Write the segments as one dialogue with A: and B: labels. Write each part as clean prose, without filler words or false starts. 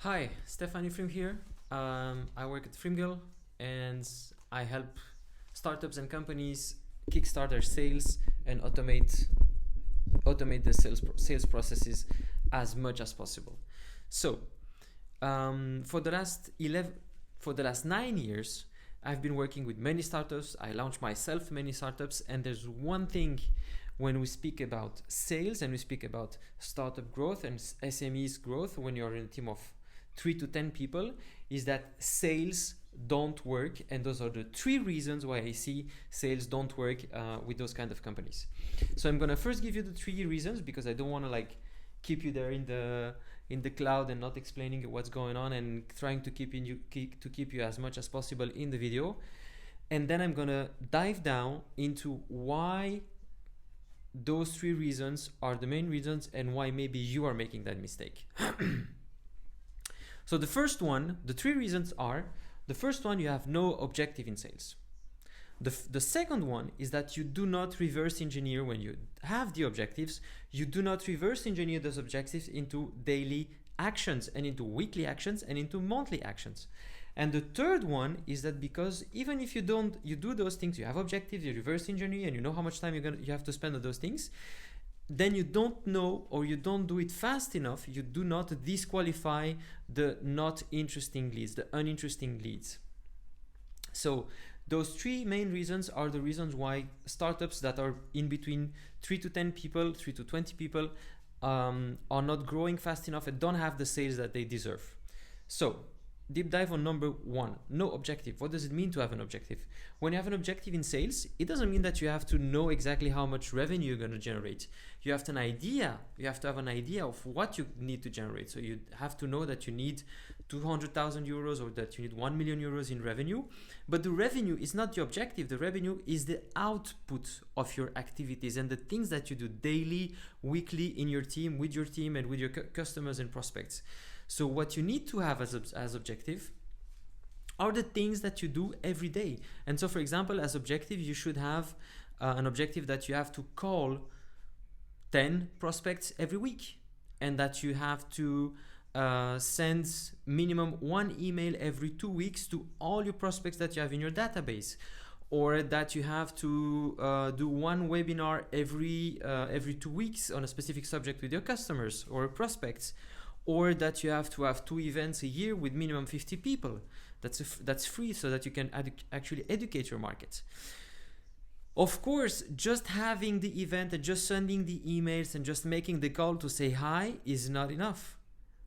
A: Hi, Stefan from here. I work at Frimgirl and I help startups and companies kickstart their sales and automate the sales processes as much as possible. So, for the last 9 years, I've been working with many startups. I launched myself many startups, and there's one thing when we speak about sales and we speak about startup growth and SMEs growth when you're in a team of 3 to 10 people, is that sales don't work, and those are the 3 reasons why I see sales don't work with those kind of companies. So I'm gonna first give you the 3 reasons because I don't want to keep you there in the cloud and not explaining what's going on and trying to keep you as much as possible in the video. And then I'm gonna dive down into why those 3 reasons are the main reasons and why maybe you are making that mistake. So the 3 reasons are: the first one, you have no objective in sales. The second one is that you do not reverse engineer when you have the objectives. You do not reverse engineer those objectives into daily actions and into weekly actions and into monthly actions. And the third one is that because even if you do those things, you have objectives, you reverse engineer, and you know how much time you have to spend on those things, then you don't know, or you don't do it fast enough, you do not disqualify the not interesting leads, the uninteresting leads. So those 3 main reasons are the reasons why startups that are in between 3 to 10 people, 3 to 20 people, are not growing fast enough and don't have the sales that they deserve. So deep dive on number 1, no objective. What does it mean to have an objective? When you have an objective in sales, it doesn't mean that you have to know exactly how much revenue you're going to generate. You have to have an idea of what you need to generate. So you have to know that you need 200,000 euros or that you need 1 million euros in revenue. But the revenue is not the objective. The revenue is the output of your activities and the things that you do daily, weekly in your team, with your team, and with your customers and prospects. So what you need to have as objective are the things that you do every day. And so, for example, as objective, you should have an objective that you have to call 10 prospects every week, and that you have to send minimum 1 email every 2 weeks to all your prospects that you have in your database, or that you have to do 1 webinar every 2 weeks on a specific subject with your customers or prospects, or that you have to have 2 events a year with minimum 50 people. That's free, so that you can actually educate your market. Of course, just having the event and just sending the emails and just making the call to say hi is not enough.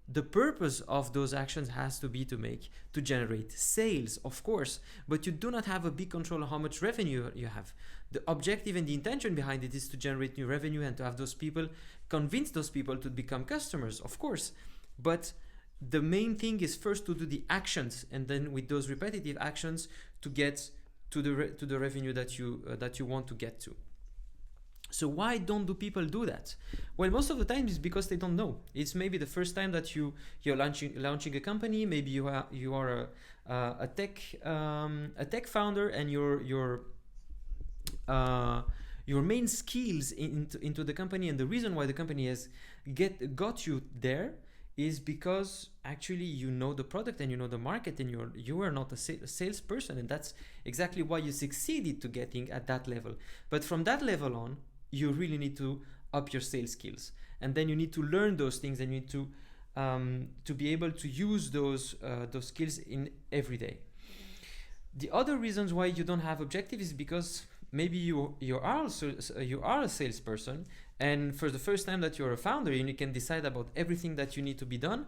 A: The purpose of those actions has to be to generate sales, of course, but you do not have a big control on how much revenue you have. The objective and the intention behind it is to generate new revenue and to have convince those people to become customers, of course. But the main thing is first to do the actions, and then with those repetitive actions to get to the revenue that you want to get to. So why don't people do that? Well, most of the time it's because they don't know. It's maybe the first time that you're launching a company. Maybe you are a tech founder, and your main skills into the company, and the reason why the company has got you there is because actually you know the product and you know the market, and you are not a salesperson, and that's exactly why you succeeded to getting at that level. But from that level on, you really need to up your sales skills, and then you need to learn those things, and you need to be able to use those skills in every day. The other reasons why you don't have objective is because maybe you are a salesperson, and for the first time that you're a founder and you can decide about everything that you need to be done,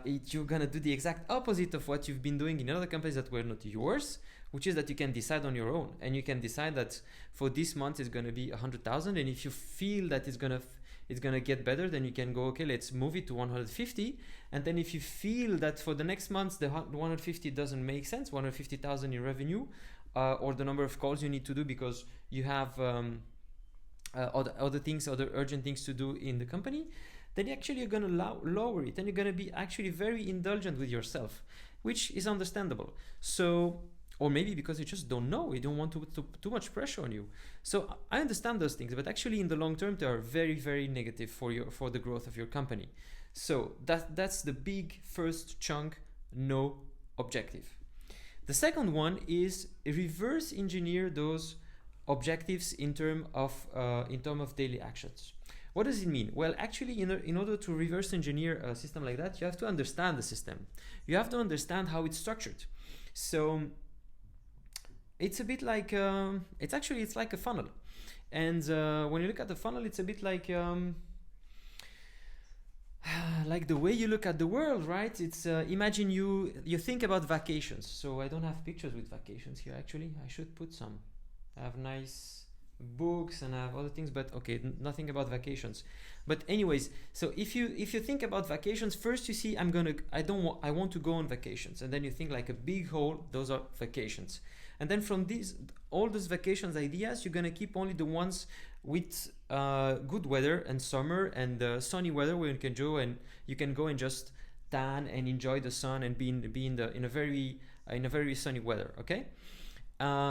A: you're gonna do the exact opposite of what you've been doing in other companies that were not yours, which is that you can decide on your own, and you can decide that for this month it's gonna be 100,000, and if you feel that it's gonna get better, then you can go, okay, let's move it to 150. And then if you feel that for the next month the 150 doesn't make sense, 150,000 in revenue, or the number of calls you need to do because you have other urgent things to do in the company, then actually you're going to lower it, and you're going to be actually very indulgent with yourself, which is understandable. So, or maybe because you just don't know, you don't want to put too much pressure on you. So I understand those things, but actually in the long term they are very, very negative for the growth of your company. So that's the big first chunk, no objective. The second one is reverse engineer those objectives in terms of daily actions. What does it mean? Well, actually, in order to reverse engineer a system like that, you have to understand the system. You have to understand how it's structured. So it's a bit like it's like a funnel, and when you look at the funnel, it's a bit like the way you look at the world, right? It's imagine you think about vacations. So I don't have pictures with vacations here. Actually, I should put some. I have nice books and I have other things, but okay, nothing about vacations. But anyways, so if you think about vacations, first you see I want to go on vacations, and then you think like a big hole. Those are vacations, and then from all those vacations ideas, you're gonna keep only the ones with good weather and summer and sunny weather, where you can go and just tan and enjoy the sun and be in a very sunny weather. Okay.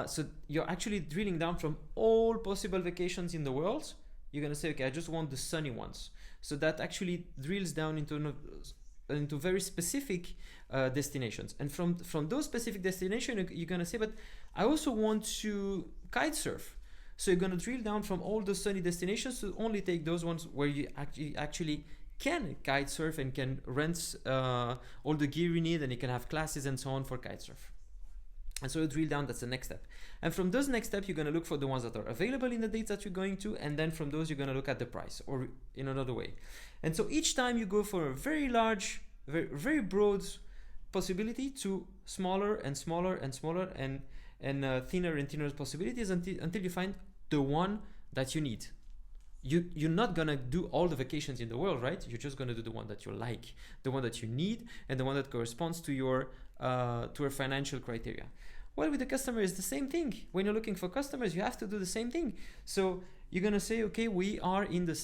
A: So you're actually drilling down from all possible vacations in the world. You're gonna say, okay, I just want the sunny ones. So that actually drills down into very specific destinations. And from those specific destinations, you're gonna say, but I also want to kite surf. So you're gonna drill down from all those sunny destinations to only take those ones where you actually can kite surf and can rent all the gear you need, and you can have classes and so on for kite surf. And so you drill down, that's the next step. And from those next steps, you're going to look for the ones that are available in the dates that you're going to. And then from those, you're going to look at the price, or in another way. And so each time you go for a very large, very, very broad possibility to smaller and smaller and smaller and thinner and thinner possibilities until you find the one that you need. You're not going to do all the vacations in the world, right? You're just going to do the one that you like, the one that you need, and the one that corresponds to your financial criteria. Well, with the customer, it's the same thing. When you're looking for customers, you have to do the same thing. So you're going to say, okay, we are in the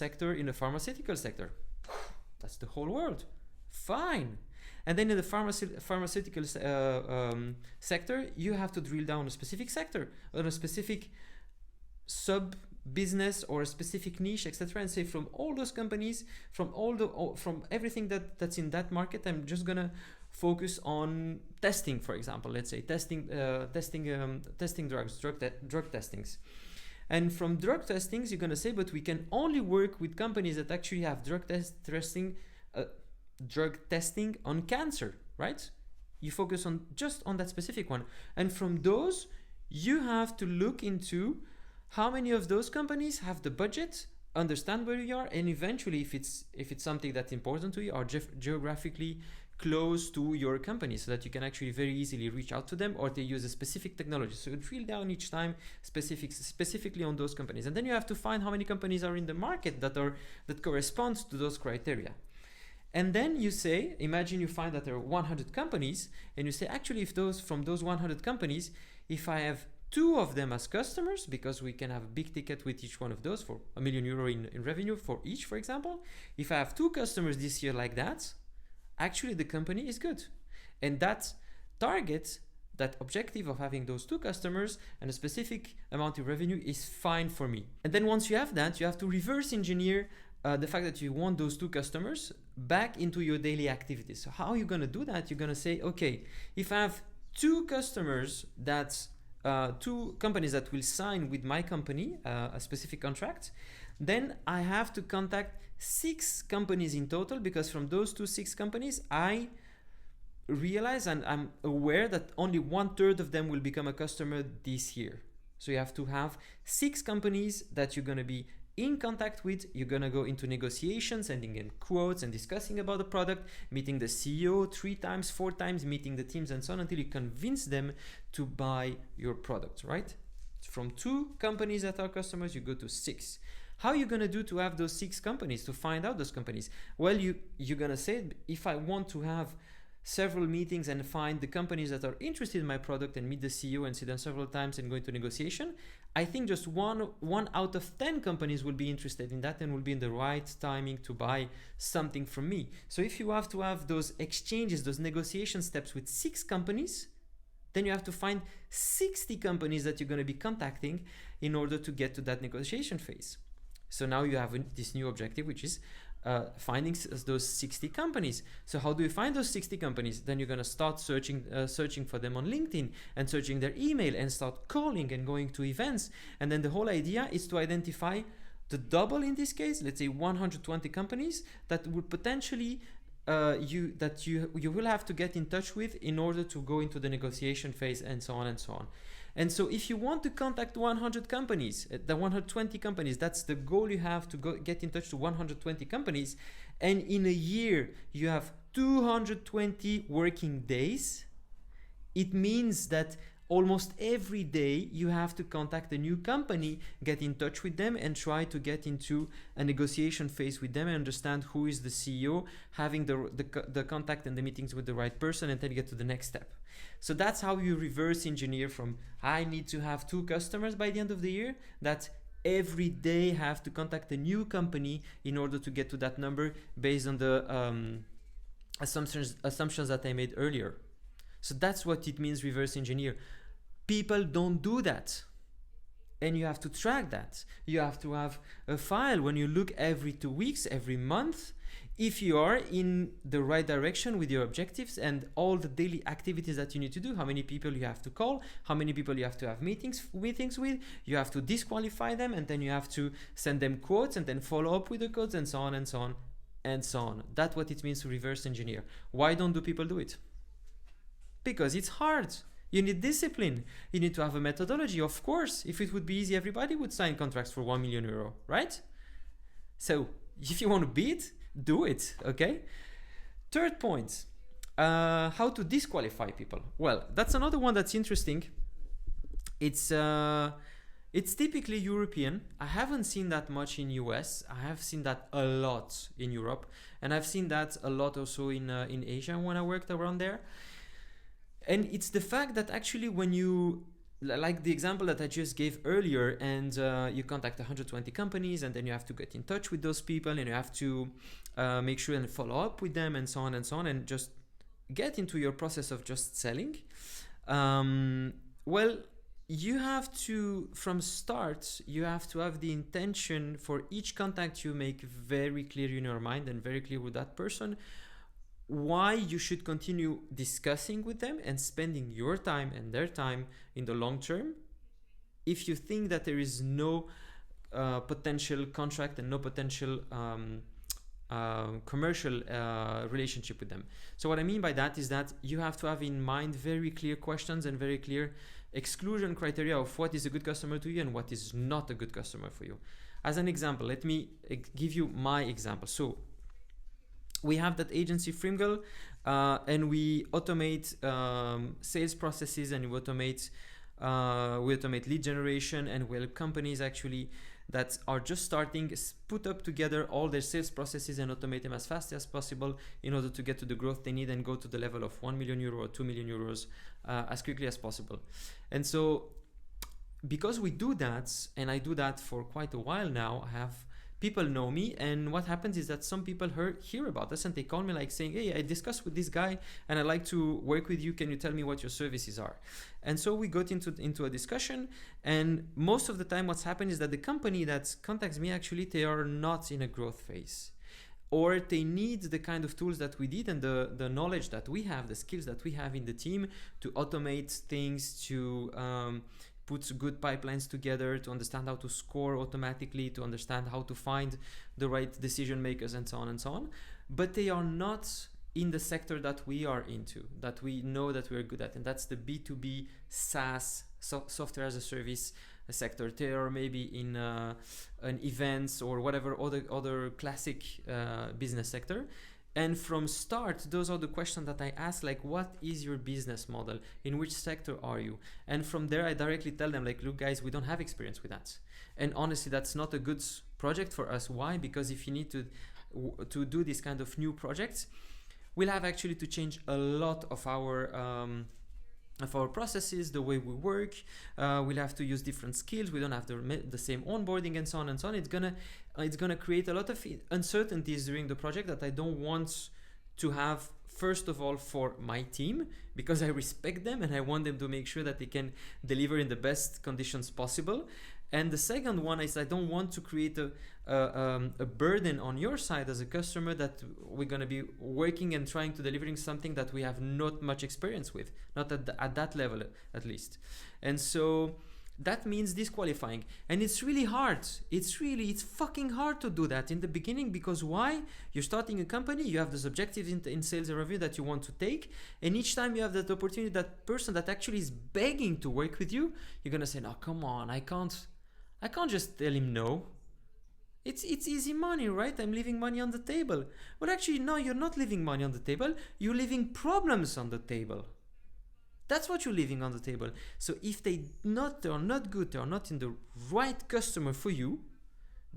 A: pharmaceutical sector. That's the whole world. Fine. And then in the pharmaceutical sector, you have to drill down a specific sector, or a specific sub-business, or a specific niche, etc. And say, from all those companies, from everything that's in that market, I'm just going to focus on testing, for example. Let's say testing drugs, drug testings. And from drug testings, you're going to say, but we can only work with companies that actually have drug testing on cancer, right? You focus on just on that specific one. And from those, you have to look into how many of those companies have the budget, understand where you are, and eventually, if it's something that's important to you, or geographically close to your company, so that you can actually very easily reach out to them, or they use a specific technology. So you drill down each time specifically on those companies, and then you have to find how many companies are in the market that corresponds to those criteria. And then you say, imagine you find that there are 100 companies, and you say, actually, from those 100 companies, if I have 2 of them as customers, because we can have a big ticket with each one of those for €1 million in revenue for each, for example. If I have 2 customers this year like that, actually the company is good. And that target, that objective of having those 2 customers and a specific amount of revenue is fine for me. And then once you have that, you have to reverse engineer the fact that you want those 2 customers back into your daily activities. So how are you going to do that? You're going to say, okay, if I have 2 customers that 2 companies that will sign with my company a specific contract, then I have to contact 6 companies in total, because from those 6 companies, I realize and I'm aware that only 1/3 of them will become a customer this year. So you have to have 6 companies that you're going to be in contact with. You're going to go into negotiations, sending in quotes and discussing about the product, meeting the CEO 3 times, 4 times, meeting the teams and so on, until you convince them to buy your product, right? From 2 companies that are customers, you go to 6. How are you going to do to have those 6 companies, to find out those companies? Well, you're going to say, if I want to have several meetings and find the companies that are interested in my product and meet the CEO and see them several times and go into negotiation, I think just one out of 10 companies will be interested in that and will be in the right timing to buy something from me. So if you have to have those exchanges, those negotiation steps with 6 companies, then you have to find 60 companies that you're going to be contacting in order to get to that negotiation phase. So now you have this new objective, which is finding those 60 companies. So how do you find those 60 companies? Then you're going to start searching for them on LinkedIn and searching their email and start calling and going to events. And then the whole idea is to identify the double, in this case, let's say 120 companies that would potentially you will have to get in touch with in order to go into the negotiation phase, and so on and so on. And so if you want to contact 100 companies, the 120 companies, that's the goal. You have to get in touch to 120 companies, and in a year you have 220 working days. It means that almost every day you have to contact a new company, get in touch with them, and try to get into a negotiation phase with them and understand who is the CEO, having the contact and the meetings with the right person, and then get to the next step. So that's how you reverse engineer from I need to have 2 customers by the end of the year, that every day have to contact a new company in order to get to that number based on the assumptions that I made earlier. So that's what it means, reverse engineer. People don't do that. And you have to track that. You have to have a file when you look every 2 weeks, every month, if you are in the right direction with your objectives and all the daily activities that you need to do, how many people you have to call, how many people you have to have meetings with, you have to disqualify them, and then you have to send them quotes and then follow up with the quotes, and so on and so on and so on. That's what it means to reverse engineer. Why don't people do it? Because it's hard. You need discipline. You need to have a methodology. Of course, if it would be easy, everybody would sign contracts for 1 million euro, right? So if you want to beat, do it, okay? Third point, how to disqualify people. Well, that's another one that's interesting. It's typically European. I haven't seen that much in US. I have seen that a lot in Europe, and I've seen that a lot also in Asia when I worked around there. And it's the fact that actually when you, like the example that I just gave earlier, and you contact 120 companies, and then you have to get in touch with those people, and you have to make sure and follow up with them, and so on and so on, and just get into your process of just selling. Well, you have to, from start, you have to have the intention for each contact you make very clear in your mind and very clear with that person, why you should continue discussing with them and spending your time and their time in the long term. If you think that there is no potential contract and no potential commercial relationship with them. So what I mean by that is that you have to have in mind very clear questions and very clear exclusion criteria of what is a good customer to you and what is not a good customer for you. As an example, let me give you my example. So we have that agency Frimgle, and we automate sales processes, and we automate lead generation, and we help companies actually that are just starting put up together all their sales processes and automate them as fast as possible in order to get to the growth they need and go to the level of 1 million euro or 2 million euros as quickly as possible. And so because we do that, and I do that for quite a while now, people know me, and what happens is that some people hear about us and they call me like saying, hey, I discussed with this guy and I'd like to work with you. Can you tell me what your services are? And so we got into a discussion, and most of the time what's happened is that the company that contacts me, actually, they are not in a growth phase, or they need the kind of tools that we did and the knowledge that we have, the skills that we have in the team to automate things, to put good pipelines together, to understand how to score automatically, to understand how to find the right decision makers, and so on and so on. But they are not in the sector that we are into, that we know that we're good at, and that's the B2B SaaS, software as a service sector. They are maybe in an events or whatever other classic business sector. And from start, those are the questions that I ask, like, what is your business model? In which sector are you? And from there, I directly tell them, like, look, guys, we don't have experience with that. And honestly, that's not a good project for us. Why? Because if you need to do this kind of new projects, we'll have actually to change a lot of our processes, the way we work. We'll have to use different skills. We don't have the same onboarding, and so on and so on. It's gonna create a lot of uncertainties during the project that I don't want to have. First of all, for my team, because I respect them and I want them to make sure that they can deliver in the best conditions possible. And the second one is I don't want to create a burden on your side as a customer that we're going to be working and trying to delivering something that we have not much experience with, not at that level at least. And so that means disqualifying, and it's really hard. It's fucking hard to do that in the beginning, because why? You're starting a company, you have this objective in sales and revenue that you want to take, and each time you have that opportunity, that person that actually is begging to work with you, you're gonna say, no, come on, I can't just tell him no. It's easy money, right? I'm leaving money on the table. But actually, no, you're not leaving money on the table. You're leaving problems on the table. That's what you're leaving on the table. So if they're not good, they're not in the right customer for you,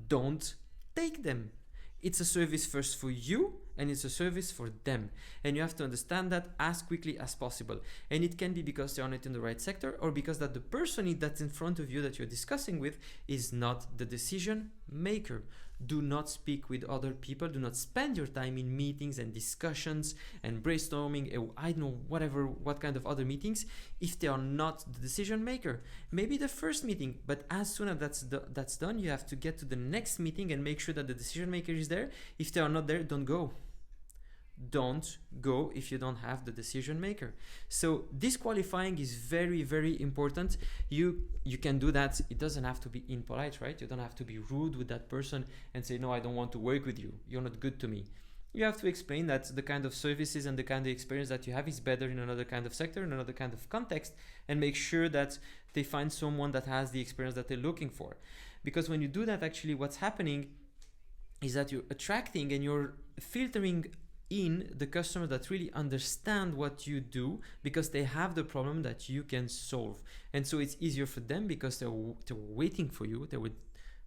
A: don't take them. It's a service first for you, and it's a service for them. And you have to understand that as quickly as possible. And it can be because they are not in the right sector, or because that the person that's in front of you that you're discussing with is not the decision maker. Do not speak with other people. Do not spend your time in meetings and discussions and brainstorming, I don't know, what kind of other meetings, if they are not the decision maker. Maybe the first meeting, but as soon as that's done, you have to get to the next meeting and make sure that the decision maker is there. If they are not there, don't go. Don't go if you don't have the decision maker. So disqualifying is very, very important. You can do that. It doesn't have to be impolite, right? You don't have to be rude with that person and say, no, I don't want to work with you. You're not good to me. You have to explain that the kind of services and the kind of experience that you have is better in another kind of sector, in another kind of context, and make sure that they find someone that has the experience that they're looking for. Because when you do that, actually what's happening is that you're attracting and you're filtering in the customers that really understand what you do, because they have the problem that you can solve. And so it's easier for them because they're waiting for you. They were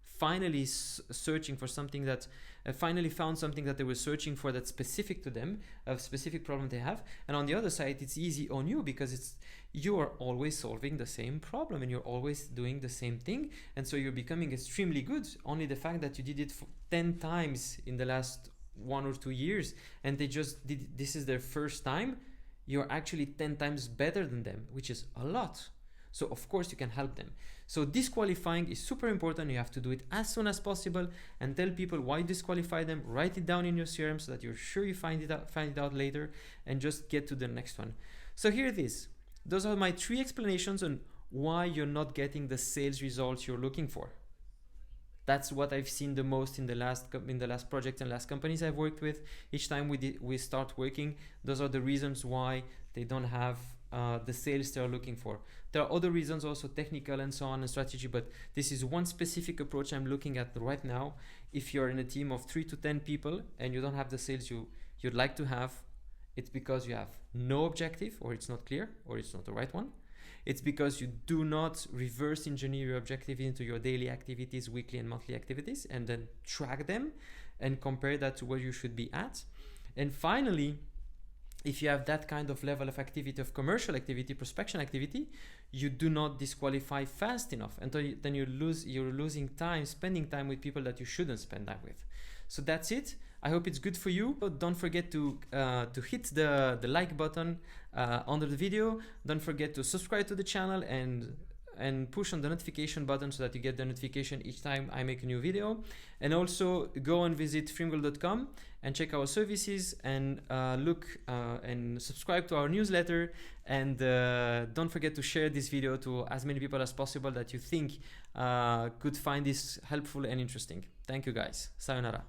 A: finally searching for something that finally found something that they were searching for that's specific to them, a specific problem they have. And on the other side, it's easy on you because you are always solving the same problem and you're always doing the same thing. And so you're becoming extremely good. Only the fact that you did it 10 times in the last 1 or 2 years, and they just did, this is their first time, you're actually 10 times better than them, which is a lot. So of course you can help them. So disqualifying is super important. You have to do it as soon as possible and tell people why you disqualify them. Write it down in your CRM so that you're sure you find it out later, and just get to the next one. So here it is. Those are my 3 explanations on why you're not getting the sales results you're looking for. That's what I've seen the most in the last project and last companies I've worked with. Each time we start working, those are the reasons why they don't have the sales they're looking for. There are other reasons also, technical and so on, and strategy, but this is one specific approach I'm looking at right now. If you're in a team of 3 to 10 people and you don't have the sales you'd like to have, it's because you have no objective, or it's not clear, or it's not the right one. It's because you do not reverse engineer your objective into your daily activities, weekly and monthly activities, and then track them and compare that to where you should be at. And finally, if you have that kind of level of activity, of commercial activity, prospection activity, you do not disqualify fast enough. And then you're losing time, spending time with people that you shouldn't spend time with. So that's it. I hope it's good for you. But don't forget to hit the like button under the video. Don't forget to subscribe to the channel and push on the notification button so that you get the notification each time I make a new video. And also go and visit freemgirl.com and check our services, and look and subscribe to our newsletter. And don't forget to share this video to as many people as possible that you think could find this helpful and interesting. Thank you guys. Sayonara.